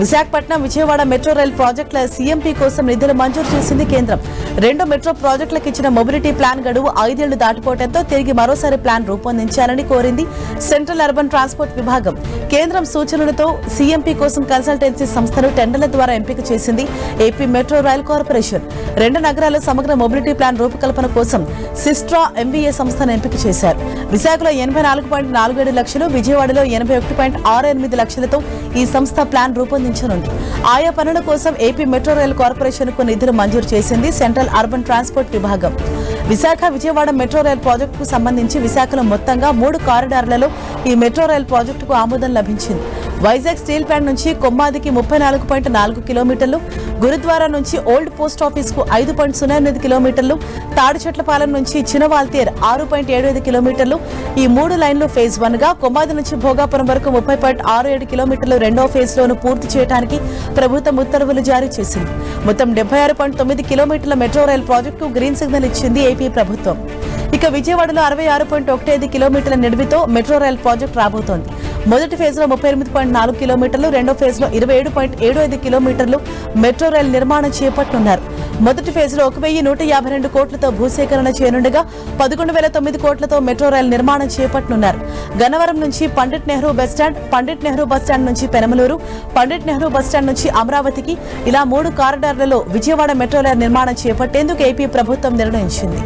Visakhapatnam Vijayawada metro rail ప్రాజెక్టుల CMP కోసం నిధులు మంజూరు చేసింది కేంద్రం. 2 మెట్రో ప్రాజెక్టులకు ఇచ్చిన మొబిలిటీ ప్లాన్ గడువు 5 ఏళ్లు దాటిపోవడంతో తిరిగి మరోసారి ప్లాన్ రూపొందించాలని కోరింది సెంట్రల్ అర్బన్ ట్రాన్స్పోర్ట్ విభాగం. కేంద్రం సూచనలతో సీఎంపీ కోసం కన్సల్టెన్సీ సంస్థను టెండర్ల ద్వారా ఎంపిక చేసింది ఏపీ మెట్రో రైల్ కార్పొరేషన్. 2 నగరాల సమగ్ర మొబిలిటీ ప్లాన్ రూపకల్పన కోసం సిస్ట్రా ఎంవీఏ సంస్థను ఎంపిక చేశారు. విశాఖలో 84.47 లక్షలు, విజయవాడలో 81.68 లక్షలతో ఈ సంస్థ ప్లాన్ రూపొందించనుంది. ఆయా పనుల కోసం ఏపీ మెట్రో రైల్ కార్పొరేషన్ కు నిధులు మంజూరు చేసింది సెంట్రల్ అర్బన్ ట్రాన్స్పోర్ట్ విభాగం. విశాఖ విజయవాడ మెట్రో రైల్ ప్రాజెక్టుకు సంబంధించి విశాఖలో మొత్తంగా 3 కారిడార్లలో ఈ మెట్రో రైల్ ప్రాజెక్టుకు ఆమోదం లభించింది. వైజాగ్ స్టీల్ ప్లాంట్ నుంచి కొమ్మాదికి 34.4 కిలోమీటర్లు, గురుద్వారా నుంచి ఓల్డ్ పోస్ట్ ఆఫీస్ కు 5.08 కిలోమీటర్లు, తాడిచెట్లపాలెం నుంచి చినవాల్తేర్ 6.75 కిలోమీటర్లు. ఈ 3 లైన్లు ఫేజ్ 1 గా, కొమ్మాది నుంచి భోగాపురం వరకు 30.67 కిలోమీటర్లు రెండో ఫేజ్ లోను పూర్తి చేయడానికి ప్రభుత్వం ఉత్తర్వులు జారీ చేసింది. మొత్తం 76.9 కిలోమీటర్ల మెట్రో రైల్ ప్రాజెక్టుకు గ్రీన్ సిగ్నల్ ఇచ్చింది ఏపీ ప్రభుత్వం. ఇక విజయవాడలో 66.15 కిలోమీటర్ల నిడివితో మెట్రో రైల్ ప్రాజెక్టు రాబోతోంది. మొదటి ఫేజ్ లో 38.4 కిలోమీటర్లు, రెండో ఫేజ్ లో 27.75 కిలోమీటర్లు మెట్రో రైల్ నిర్మాణం చేపట్టనున్నారు. మొదటి ఫేజ్ లో 1152 కోట్లతో భూసేకరణ చేయనుండగా 11,009 కోట్లతో మెట్రో రైల్ నిర్మాణం చేపట్టనున్నారు. గన్నవరం నుంచి పండిట్ నెహ్రూ బస్టాండ్, పండిట్ నెహ్రూ బస్టాండ్ నుంచి పెనమలూరు, పండిట్ నెహ్రూ బస్టాండ్ నుంచి అమరావతికి ఇలా 3 కారిడార్లలో విజయవాడ మెట్రో రైల్ నిర్మాణం చేపట్టేందుకు ఏపీ ప్రభుత్వం నిర్ణయించింది.